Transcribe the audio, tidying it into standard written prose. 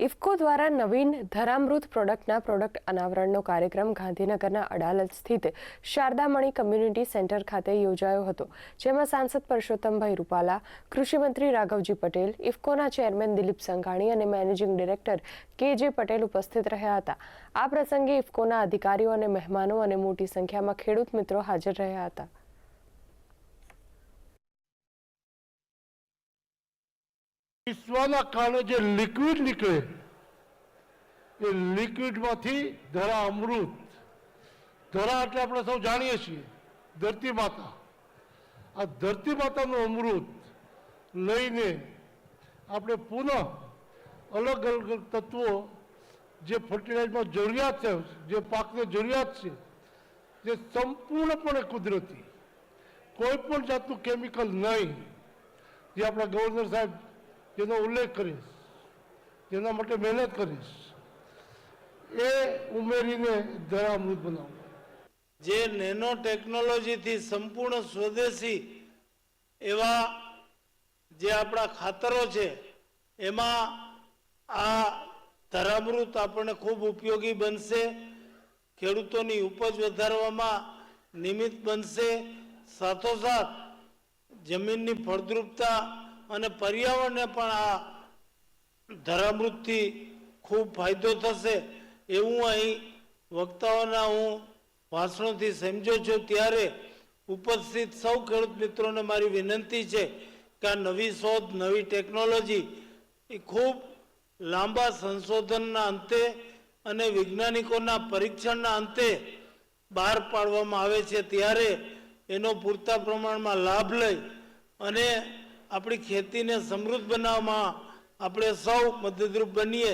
ઇફકો દ્વારા નવીન ધરામૃત પ્રોડક્ટના પ્રોડક્ટ અનાવરણનો કાર્યક્રમ ગાંધીનગરના અડાલજ સ્થિત શારદામણી કમ્યુનિટી સેન્ટર ખાતે યોજાયો હતો, જેમાં સાંસદ પરસોત્તમભાઈ રૂપાલા, કૃષિમંત્રી રાઘવજી પટેલ, ઇફકોના ચેરમેન દિલીપ સંઘાણી અને મેનેજિંગ ડિરેક્ટર કે.જે. પટેલ ઉપસ્થિત રહ્યા હતા. આ પ્રસંગે ઇફકોના અધિકારીઓ અને મહેમાનો અને મોટી સંખ્યામાં ખેડૂત મિત્રો હાજર રહ્યા હતા. વિશ્વના કારણે જે લિક્વિડ નીકળે એ લિક્વિડમાંથી ધરા અમૃત, ધરા એટલે આપણે સૌ જાણીએ છીએ ધરતી માતા. આ ધરતી માતાનું અમૃત લઈને આપણે પુનઃ અલગ અલગ તત્વો જે ફર્ટિલાઇઝરમાં જરૂરિયાત છે, જે પાકને જરૂરિયાત છે, જે સંપૂર્ણપણે કુદરતી, કોઈ પણ જાતનું કેમિકલ નહીં, જે આપણા ગવર્નર સાહેબ જેનો ઉલ્લેખ કરીશ, જેના માટે મહેનત કરીશ, એ ઉમેરીને ધરામૃત બનાવવું. જે નેનો ટેકનોલોજીથી સંપૂર્ણ સ્વદેશી એવા જે આપણા ખાતરો છે, એમાં આ ધરામૃત આપણને ખૂબ ઉપયોગી બનશે. ખેડૂતોની ઉપજ વધારવામાં નિમિત્ત બનશે. સાથોસાથ જમીનની ફળદ્રુપતા અને પર્યાવરણને પણ આ ધરામૃતથી ખૂબ ફાયદો થશે એવું અહીં વક્તાઓના હું ભાષણોથી સમજો છું. ત્યારે ઉપસ્થિત સૌ ખેડૂત મિત્રોને મારી વિનંતી છે કે આ નવી શોધ, નવી ટેકનોલોજી એ ખૂબ લાંબા સંશોધનના અંતે અને વૈજ્ઞાનિકોના પરીક્ષણના અંતે બહાર પાડવામાં આવે છે. ત્યારે એનો પૂરતા પ્રમાણમાં લાભ લઈ અને આપણી ખેતીને સમૃદ્ધ બનાવવામાં આપણે સૌ મદદરૂપ બનીએ